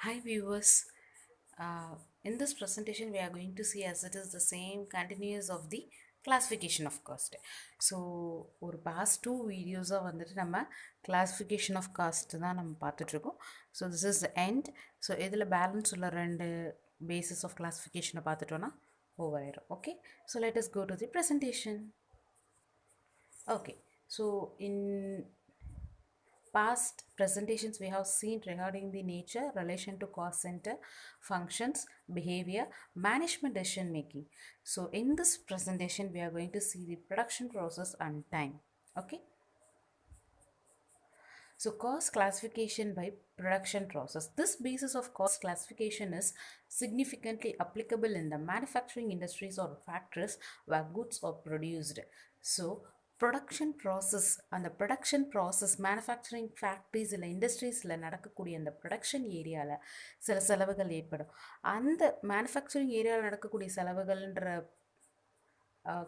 Hi viewers, in this presentation we are going to see as it is the same continuous of the classification of cost. So ஒரு past two வீடியோஸாக வந்துட்டு நம்ம classification of cost தான் நம்ம பார்த்துட்ருக்கோம். So this is the end. So இதில் balance உள்ள ரெண்டு basis of classification பார்த்துட்டோன்னா over ஆயிரும். Okay, so let us go to the presentation. Okay, so in past presentations we have seen regarding the nature, relation to cost center, functions, behavior, management, decision making. So in this presentation we are going to see the production process and time. Okay, so cost classification by production process. This basis of cost classification is significantly applicable in the manufacturing industries or factories where goods are produced. So production process, அந்த production process manufacturing factories இல்லை இண்டஸ்ட்ரீஸில் நடக்கக்கூடிய அந்த production ஏரியாவில் சில செலவுகள் ஏற்படும். அந்த manufacturing ஏரியாவில் நடக்கக்கூடிய செலவுகள்ன்ற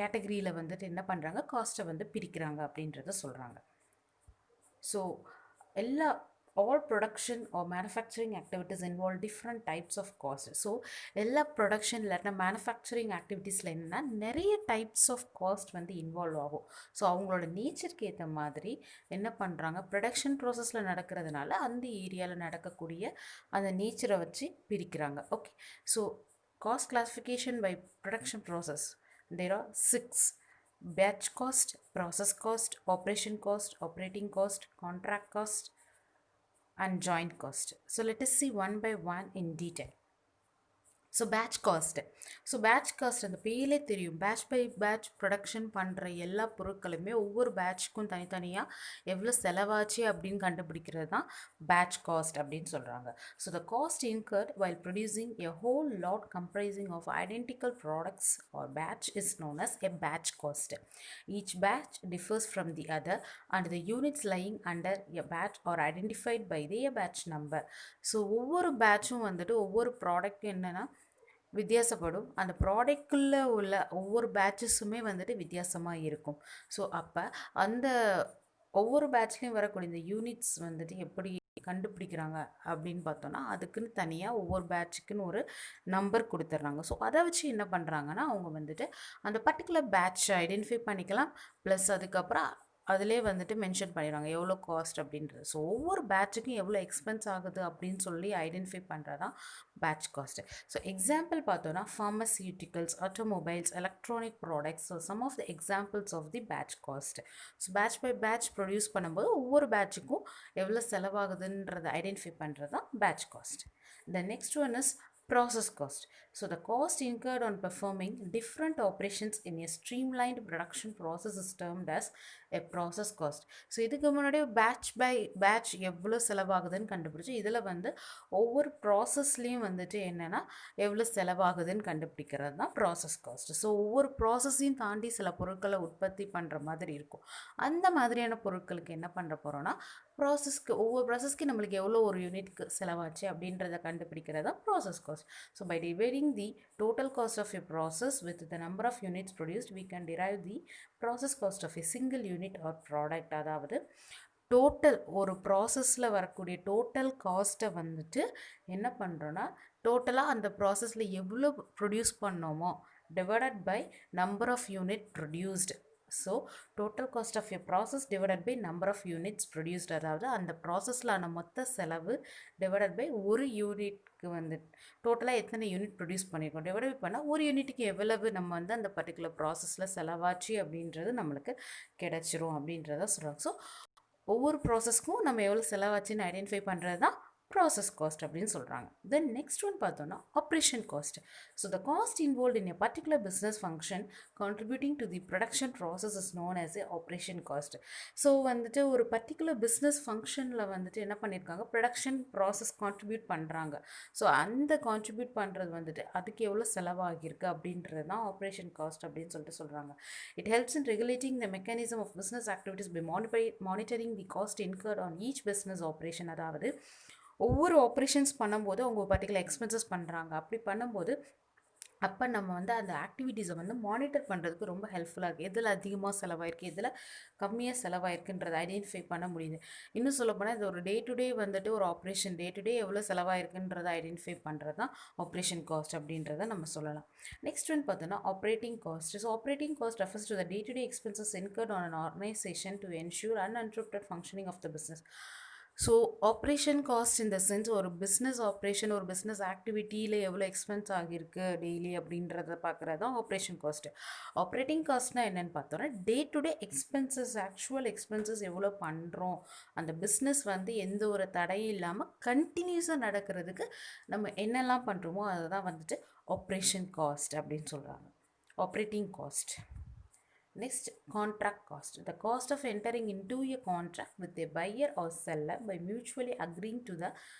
கேட்டகரியில் வந்துட்டு என்ன பண்ணுறாங்க, காஸ்ட்டை வந்து பிரிக்கிறாங்க அப்படின்றத சொல்கிறாங்க. ஸோ எல்லா all production or manufacturing activities involve different types of cost. So எல்லா ப்ரொடக்ஷன் இல்லாட்டினா மேனுஃபேக்சரிங் ஆக்டிவிட்டீஸில் என்னென்னா நிறைய டைப்ஸ் ஆஃப் காஸ்ட் வந்து இன்வால்வ் ஆகும். ஸோ அவங்களோட நேச்சருக்கு ஏற்ற மாதிரி என்ன பண்ணுறாங்க, ப்ரொடக்ஷன் ப்ராசஸில் நடக்கிறதுனால அந்த ஏரியாவில் நடக்கக்கூடிய அந்த நேச்சரை வச்சு பிரிக்கிறாங்க. Okay, so cost classification by production process there are 6: batch cost, process cost, operation cost, operating cost, contract cost, and joint cost. So let us see one by one in detail. So batch cost. So batch cost அந்த பேலே தெரியும், batch by batch production பண்ணுற எல்லா பொருட்களுமே ஒவ்வொரு பேட்ச்க்கும் தனித்தனியாக எவ்வளோ செலவாச்சு அப்படின்னு கண்டுபிடிக்கிறது தான் பேட்ச் காஸ்ட் அப்படின்னு சொல்கிறாங்க. So the cost incurred while producing a whole lot comprising of identical products or batch is known as a batch cost. Each batch differs from the other and the units lying under a batch are identified by the batch number. So ஒவ்வொரு பேட்சும் வந்துட்டு ஒவ்வொரு product என்னென்னா வித்தியாசப்படும். அந்த ப்ராடக்ட்குள்ளே உள்ள ஒவ்வொரு பேட்சஸுமே வந்துட்டு வித்தியாசமாக இருக்கும். ஸோ அப்போ அந்த ஒவ்வொரு பேட்ச்லேயும் வரக்கூடிய இந்த யூனிட்ஸ் வந்துட்டு எப்படி கண்டுபிடிக்கிறாங்க அப்படின்னு பார்த்தோன்னா அதுக்குன்னு தனியாக ஒவ்வொரு பேட்சுக்குன்னு ஒரு நம்பர் கொடுத்துட்றாங்க. ஸோ அதை வச்சு என்ன பண்ணுறாங்கன்னா அவங்க வந்துட்டு அந்த பர்டிகுலர் பேட்சை ஐடென்டிஃபை பண்ணிக்கலாம். ப்ளஸ் அதுக்கப்புறம் அதிலே வந்துட்டு மென்ஷன் பண்ணிடுவாங்க எவ்வளோ காஸ்ட் அப்படின்றது. ஸோ ஒவ்வொரு பேட்சுக்கும் எவ்வளோ எக்ஸ்பென்ஸ் ஆகுது அப்படின்னு சொல்லி ஐடென்டிஃபை பண்ணுறது தான் பேட்ச் காஸ்ட்டு. ஸோ எக்ஸாம்பிள் பார்த்தோன்னா pharmaceuticals, automobiles, electronic products. So some of the examples of the batch cost. So batch by batch produce பண்ணும்போது ஒவ்வொரு பேட்சுக்கும் எவ்வளோ செலவாகுதுன்றதை ஐடென்டிஃபை பண்ணுறது தான் batch cost. The next one is process cost. So the cost incurred on performing different operations in a streamlined production process is termed as a process cost. So இதுக்கு முன்னாடி batch by batch எவ்வளோ செலவாகுதுன்னு கண்டுபிடிச்சி இதில் வந்து ஒவ்வொரு ப்ராசஸ்லேயும் வந்துட்டு என்னென்னா எவ்வளோ செலவாகுதுன்னு கண்டுபிடிக்கிறது தான் ப்ராசஸ் காஸ்ட். ஸோ ஒவ்வொரு ப்ராசஸையும் தாண்டி சில பொருட்களை உற்பத்தி பண்ணுற மாதிரி இருக்கும். அந்த மாதிரியான பொருட்களுக்கு என்ன பண்ணுற போகிறோன்னா ப்ராசஸ்க்கு ஒவ்வொரு ப்ராசஸ்க்கு நம்மளுக்கு எவ்வளோ ஒரு யூனிட்க்கு செலவாச்சு அப்படின்றத கண்டுபிடிக்கிறதா process cost. So by dividing the total cost of a process with the number of units produced we can derive the process cost of a single unit or product. அதாவது டோட்டல் ஒரு ப்ராசஸில் வரக்கூடிய டோட்டல் காஸ்ட்டை வந்துட்டு என்ன பண்ணுறோன்னா டோட்டலாக அந்த ப்ராசஸில் எவ்வளோ ப்ரொடியூஸ் பண்ணோமோ divided by number of unit produced. So total cost of a process divided by number of units produced. அதாவது அந்த ப்ராசஸில் ஆன மொத்த செலவு டிவைடட் பை ஒரு யூனிட்க்கு வந்து டோட்டலாக எத்தனை யூனிட் ப்ரொடியூஸ் பண்ணியிருக்கோம் டிவைட் பண்ணால் ஒரு யூனிட்டுக்கு எவ்வளவு நம்ம வந்து அந்த பர்டிகுலர் ப்ராசஸில் செலவாச்சு அப்படின்றது நம்மளுக்கு கிடச்சிரும் அப்படின்றத சொல்கிறாங்க. ஸோ ஒவ்வொரு ப்ராசஸ்க்கும் நம்ம எவ்வளோ செலவாச்சுன்னு ஐடென்டிஃபை பண்ணுறது தான் ப்ராசஸ் காஸ்ட் அப்படின்னு சொல்கிறாங்க. தென் நெக்ஸ்ட் ஒன் பார்த்தோன்னா operation cost. So the cost involve in a particular business function contributing to the production process is known as a operation cost. So வந்துட்டு ஒரு பர்டிகுலர் பிஸ்னஸ் ஃபங்க்ஷனில் வந்துட்டு என்ன பண்ணியிருக்காங்க, ப்ரொடக்ஷன் ப்ராசஸ் கான்ட்ரிபியூட் பண்ணுறாங்க. So அந்த contribute பண்ணுறது வந்துட்டு அதுக்கு எவ்வளோ செலவாகிருக்கு அப்படின்றது தான் ஆப்ரேஷன் காஸ்ட் அப்படின்னு சொல்லிட்டு சொல்கிறாங்க. It helps in regulating the mechanism of business activities by monitoring the cost incurred on each business operation. அதாவது ஒவ்வொரு ஆப்ரேஷன்ஸ் பண்ணும்போது அவங்க பர்டிகுலர் எக்ஸ்பென்சஸ் பண்ணுறாங்க. அப்படி பண்ணும்போது அப்போ நம்ம வந்து அந்த ஆக்டிவிட்டீஸை வந்து மானிட்டர் பண்ணுறதுக்கு ரொம்ப ஹெல்ப்ஃபுல்லாக இருக்குது. எதில் அதிகமாக செலவாயிருக்கு, எதில் கம்மியாக செலவாயிருக்குன்றதை ஐடென்டிஃபை பண்ண முடியுது. இன்னும் சொல்லப்போனால் இது ஒரு டே டு டே வந்துட்டு ஒரு ஆப்ரேஷன் டே டு டே எவ்வளோ செலவாயிருக்குன்றதை ஐடென்டிஃபை பண்ணுறது தான் ஆப்ரேஷன் காஸ்ட் அப்படின்றத நம்ம சொல்லலாம். நெக்ஸ்ட் வந்து பார்த்தோன்னா operating cost. So operating cost refers to the day to day expenses incurred on an organisation to ensure uninterrupted functioning of the business. So operation cost இந்த sense ஒரு business operation, ஒரு business ஆக்டிவிட்டியில் எவ்வளோ expense ஆகியிருக்கு daily அப்படின்றத பார்க்குறது தான் operation cost. Operating காஸ்ட்னால் என்னென்னு பார்த்தோன்னா day to day expenses, actual expenses எவ்வளோ பண்ணுறோம், அந்த பிஸ்னஸ் வந்து எந்த ஒரு தடையும் இல்லாமல் கண்டினியூஸாக நடக்கிறதுக்கு நம்ம என்னெல்லாம் பண்ணுறோமோ அதை தான் வந்துட்டு ஆப்ரேஷன் காஸ்ட் அப்படின்னு சொல்கிறாங்க, operating cost. Next, contract cost. The cost of entering into a contract with a buyer or seller by mutually agreeing to the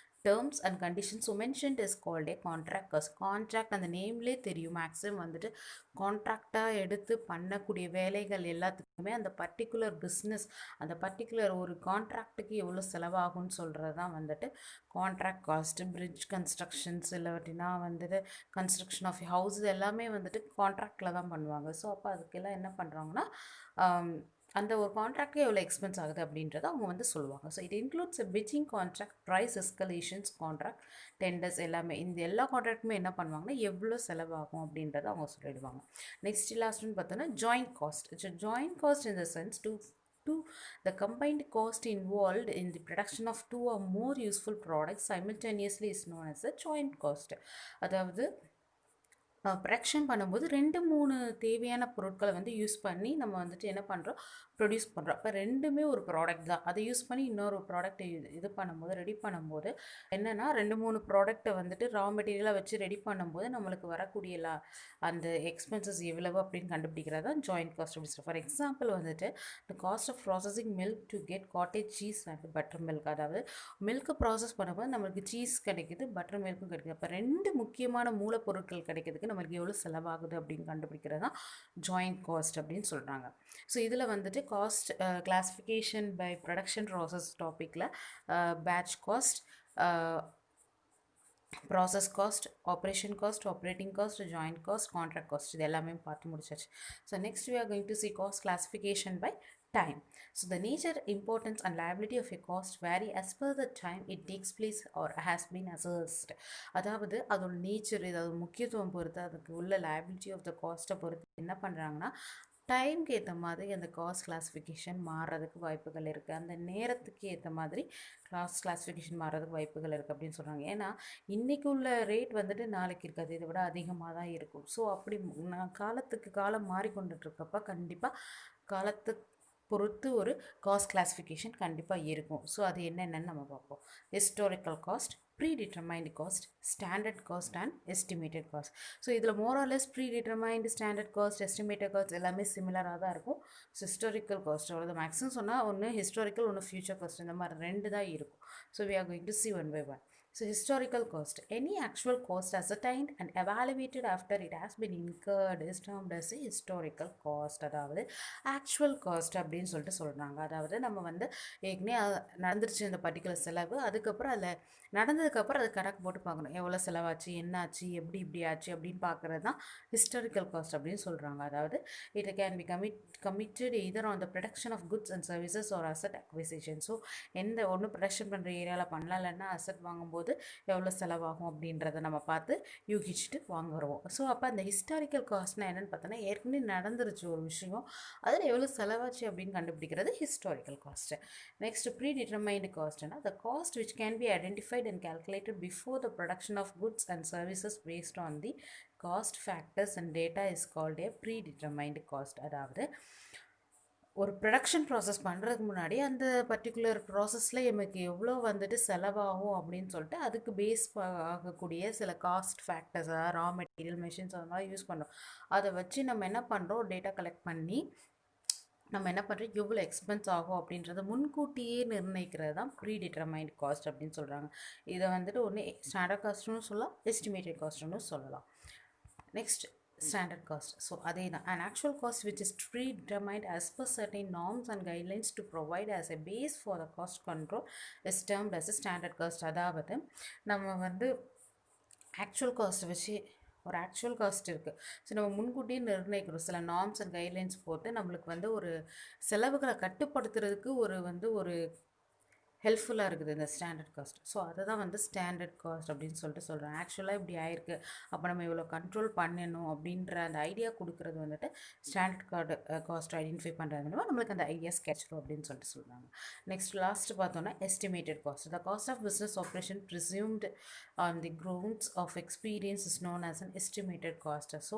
terms and conditions so mentioned is called a contract cost. Contract அந்த நேம்லே தெரியும், maximum வந்துட்டு கான்ட்ராக்டாக எடுத்து பண்ணக்கூடிய வேலைகள் எல்லாத்துக்குமே அந்த particular business, அந்த particular ஒரு கான்ட்ராக்டுக்கு எவ்வளோ செலவாகும்னு சொல்கிறது தான் வந்துட்டு கான்ட்ராக்ட் காஸ்ட்டு. பிரிட்ஜ் கன்ஸ்ட்ரக்ஷன்ஸ் இல்லாட்டினா வந்துட்டு கன்ஸ்ட்ரக்ஷன் ஆஃப் ஹவுஸ் எல்லாமே வந்துட்டு கான்ட்ராக்டில் தான் பண்ணுவாங்க. ஸோ அப்போ அதுக்கெல்லாம் என்ன பண்ணுறாங்கன்னா அந்த ஒரு கான்ட்ராக்டே எவ்வளோ எக்ஸ்பென்ஸ் ஆகுது அப்படின்றத அவங்க வந்து சொல்லுவாங்க. So it includes bidding contract, price escalations contract, tenders எல்லாமே. இந்த எல்லா கான்ட்ராக்ட்டுமே என்ன பண்ணுவாங்கன்னா எவ்வளோ செலவாகும் அப்படின்றத அவங்க சொல்லிடுவாங்க. நெக்ஸ்ட் லாஸ்ட்னு பார்த்தோன்னா joint cost. Joint cost in the sense to the combined cost involved in the production of two or more useful products simultaneously is known as the joint cost. அதாவது ப்ரொடக்ஷன் பண்ணும்போது 2-3 தேவையான பொருட்களை வந்து யூஸ் பண்ணி நம்ம வந்துட்டு என்ன பண்ணுறோம், ப்ரொடியூஸ் பண்ணுறோம். அப்போ ரெண்டுமே ஒரு ப்ராடக்ட் தான். அதை யூஸ் பண்ணி இன்னொரு ப்ராடக்ட் இது பண்ணும்போது, ரெடி பண்ணும்போது என்னென்னா 2-3 ப்ராடக்ட்டை வந்துட்டு ரா மெட்டீரியலாக வச்சு ரெடி பண்ணும்போது நம்மளுக்கு வரக்கூடிய அந்த எக்ஸ்பென்சஸ் எவ்வளவு அப்படின்னு கண்டுபிடிக்கிறது தான் ஜாயிண்ட் காஸ்ட் அப்படின்னு சொல்லுவோம். ஃபார் எக்ஸாம்பிள் வந்துட்டு the cost of processing milk to get cottage cheese and buttermilk. அதாவது மில்க்கு ப்ராசஸ் பண்ணும்போது நம்மளுக்கு சீஸ் கிடைக்குது, பட்டர் மில்க்கும் கிடைக்குது. அப்போ 2 முக்கியமான மூலப்பொருட்கள் கிடைக்கிறதுக்கு நம்மளுக்கு எவ்வளோ செலவாகுது அப்படின்னு கண்டுபிடிக்கிறது தான் ஜாயிண்ட் காஸ்ட் அப்படின்னு சொல்கிறாங்க. ஸோ இதில் வந்துட்டு cost classification by production process டாப்பிக்கில் batch cost, process cost, operation cost, operating cost, joint cost, contract cost இது எல்லாமே பார்த்து முடிச்சாச்சு. So next we are going to see cost classification by time. So the nature, importance and liability of a cost vary as per the time it takes place or has been assessed. அதாவது அதோட nature, இதோட முக்கியத்துவம் பொறுத்து, அதுக்கு உள்ள liability of the cost பொறுத்து என்ன பண்ணுறாங்கன்னா டைம்க்கு ஏற்ற மாதிரி அந்த காஸ்ட் கிளாஸிஃபிகேஷன் மாறுறதுக்கு வாய்ப்புகள் இருக்குது. அந்த நேரத்துக்கு ஏற்ற மாதிரி காஸ்ட் கிளாஸிஃபிகேஷன் மாறுறதுக்கு வாய்ப்புகள் இருக்குது அப்படின்னு சொல்கிறாங்க. ஏன்னா இன்றைக்கி உள்ள ரேட் வந்துட்டு நாளைக்கு இருக்காது, இதை விட அதிகமாக தான் இருக்கும். ஸோ அப்படி காலத்துக்கு காலம் மாறிக்கொண்டுட்ருக்கப்ப கண்டிப்பாக காலத்துக்கு பொறுத்து ஒரு காஸ்ட் கிளாஸிஃபிகேஷன் கண்டிப்பாக இருக்கும். ஸோ அது என்னென்னு நம்ம பார்ப்போம். Historical cost, predetermined cost, standard cost and estimated cost. So இதில் மோராலெஸ் predetermined, standard cost, estimated cost எல்லாமே சிமிலராக தான் இருக்கும். ஸோ ஹிஸ்டாரிக்கல் காஸ்ட் அவ்வளோ மேக்ஸிமம் சொன்னால் ஒன்று ஹிஸ்டாரிக்கல், ஒன்று ஃபியூச்சர் காஸ்ட், இந்த மாதிரி 2 தான் இருக்கும். So we are going to see one by one. So historical cost, any actual cost ascertained and evaluated after it has been incurred is termed as a historical cost. அதாவது actual cost அப்படின்னு சொல்லிட்டு சொல்கிறாங்க. அதாவது நம்ம வந்து ஏற்கனவே நடந்துருச்சு இந்த பர்டிகுலர் செலவு, அதுக்கப்புறம் அதில் நடந்ததுக்கப்புறம் அது கணக்கு போட்டு பார்க்கணும், எவ்வளோ செலவாச்சு, என்னாச்சு, எப்படி இப்படி ஆச்சு அப்படின்னு பார்க்குறது தான் ஹிஸ்டாரிக்கல் காஸ்ட் அப்படின்னு சொல்கிறாங்க. அதாவது it can be committed either on the production of goods and services or asset acquisition. So எந்த ஒன்று ப்ரொடக்ஷன் பண்ணுற ஏரியாவில் பண்ணலாம், இல்லைன்னா அசட் வாங்கும்போது எவ்வளோ செலவாகும் அப்படின்றத நம்ம பார்த்து யூகிச்சுட்டு வாங்குறோம். ஸோ அப்போ அந்த ஹிஸ்டாரிக்கல் காஸ்ட்னால் என்னென்னு பார்த்தோன்னா ஏற்கனவே நடந்துருச்சு ஒரு விஷயம், அதில் எவ்வளோ செலவாச்சு அப்படின்னு கண்டுபிடிக்கிறது ஹிஸ்டாரிக்கல் காஸ்ட்டு. நெக்ஸ்ட் ப்ரீடிட்டர்மைன்டு காஸ்ட்னா the cost which can be identified and calculated before the production of goods and services based on the cost factors and data is called a predetermined cost. அதாவது ஒரு production process பண்ணுறதுக்கு முன்னாடி அந்த particular ப்ராசஸில் எமக்கு எவ்வளோ வந்துட்டு செலவாகும் அப்படின்னு சொல்லிட்டு அதுக்கு பேஸ் ஆகக்கூடிய சில காஸ்ட் ஃபேக்டர்ஸ், அதாவது ரா மெட்டீரியல், மெஷின்ஸ் அந்த மாதிரி யூஸ் பண்ணுறோம். அதை வச்சு நம்ம என்ன பண்ணுறோம், டேட்டா கலெக்ட் பண்ணி நம்ம என்ன பண்ணுறோம், எவ்வளோ எக்ஸ்பென்ஸ் ஆகும் அப்படின்றத முன்கூட்டியே நிர்ணயிக்கிறது தான் ப்ரீடிட்டர்மைன்ட் காஸ்ட் அப்படின்னு சொல்கிறாங்க. இதை வந்துட்டு ஒன்று ஸ்டாண்டர்ட் காஸ்ட்னு சொல்லலாம், எஸ்டிமேட்டட் காஸ்ட்னு சொல்லலாம். Next standard cost. So அதே தான் an actual cost which is predetermined as per certain norms and guidelines to provide as a base for the cost control is termed as a standard cost. அதாவது நம்ம வந்து actual cost வச்சு ஒரு actual cost இருக்குது. So நம்ம முன்கூட்டியே நிர்ணயிக்கிறோம், சில norms and guidelines போட்டு நம்மளுக்கு வந்து ஒரு செலவுகளை கட்டுப்படுத்துறதுக்கு ஒரு ஹெல்ப்ஃபுல்லாக இருக்குது இந்த ஸ்டாண்டர்ட் காஸ்ட். ஸோ அதை தான் வந்து ஸ்டாண்டர்ட் காஸ்ட் அப்படின்னு சொல்லிட்டு சொல்கிறேன். ஆக்சுவலாக இப்படி ஆயிருக்கு, அப்போ நம்ம இவ்வளோ கண்ட்ரோல் பண்ணணும் அப்படின்ற அந்த ஐடியா கொடுக்குறது வந்துட்டு ஸ்டாண்டர்ட் காஸ்ட் ஐடென்டிஃபை பண்ணுறது மூலமாக நம்மளுக்கு அந்த ஐடியாஸ் கிடைச்சிடும் அப்படின்னு சொல்லிட்டு சொல்கிறாங்க. நெக்ஸ்ட் லாஸ்ட் பார்த்தோன்னா estimated cost. The cost of business operation presumed on the grounds of experience is known as an estimated cost. So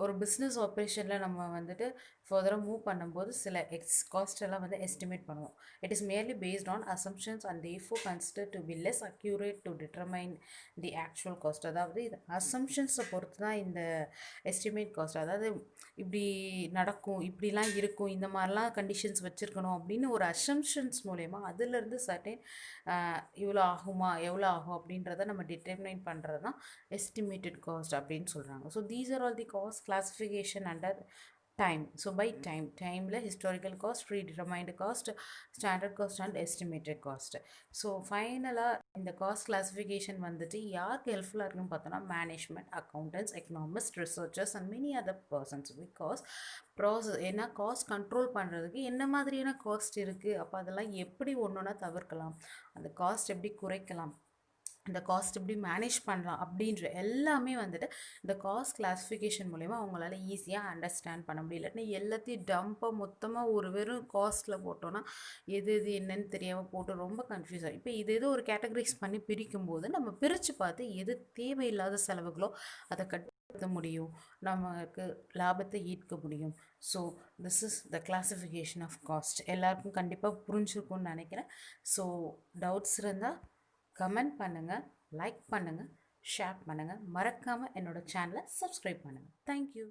ஒரு பிஸ்னஸ் ஆப்ரேஷனில் நம்ம வந்துட்டு ஃபர்தராக மூவ் பண்ணும்போது சில காஸ்ட் எல்லாம் வந்து எஸ்டிமேட் பண்ணுவோம். It is merely based on assumptions and therefore consider to be less accurate to determine the actual cost. அதாவது இது அசம்ஷன்ஸை பொறுத்து தான் இந்த எஸ்டிமேட் காஸ்ட். அதாவது இப்படி நடக்கும், இப்படிலாம் இருக்கும், இந்த மாதிரிலாம் கண்டிஷன்ஸ் வச்சுருக்கணும் அப்படின்னு ஒரு அசம்ஷன்ஸ் மூலயமா அதுலேருந்து சர்டைன் இவ்வளோ ஆகுமா எவ்வளோ ஆகும் அப்படின்றத நம்ம டிட்டர்மைன் பண்ணுறது தான் எஸ்டிமேட்டட் காஸ்ட் அப்படின்னு சொல்கிறாங்க. So these are all the cost classification under time. So by time la historical cost, predetermined cost, standard cost and estimated cost. So finally இந்த cost classification வந்துட்டு யாருக்கு ஹெல்ப்ஃபுல்லாக இருக்குன்னு பார்த்தோன்னா management, accountants, economist, researchers and many other persons. Because ஏன்னா cost control பண்ணுறதுக்கு என்ன மாதிரியான காஸ்ட் இருக்குது, அப்போ அதெல்லாம் எப்படி ஒன்றுனா தவிர்க்கலாம், அந்த காஸ்ட் எப்படி குறைக்கலாம், இந்த காஸ்ட் எப்படி மேனேஜ் பண்ணலாம் அப்படின்ற எல்லாமே வந்துட்டு இந்த காஸ்ட் கிளாஸிஃபிகேஷன் மூலயமா அவங்களால ஈஸியாக அண்டர்ஸ்டாண்ட் பண்ண முடியல. எல்லாத்தையும் டம்ப்பாக மொத்தமாக ஒரு வெறும் காஸ்ட்டில் போட்டோன்னா எது என்னன்னு தெரியாமல் போட்டு ரொம்ப கன்ஃபியூஸ் ஆகும். இப்போ இது ஒரு கேட்டகரைஸ் பண்ணி பிரிக்கும்போது நம்ம பிரித்து பார்த்து எது தேவையில்லாத செலவுகளோ அதை கட்டுப்படுத்த முடியும், நமக்கு லாபத்தை ஈர்க்க முடியும். So this is the classification of cost. எல்லாருக்கும் கண்டிப்பாக புரிஞ்சிருக்கும்னு நினைக்கிறேன். ஸோ டவுட்ஸ் இருந்தால் கமெண்ட் பண்ணுங்கள், லைக் பண்ணுங்கள், ஷேர் பண்ணுங்கள், மறக்காமல் என்னோடய சேனலை சப்ஸ்கிரைப் பண்ணுங்கள். தேங்க்யூ.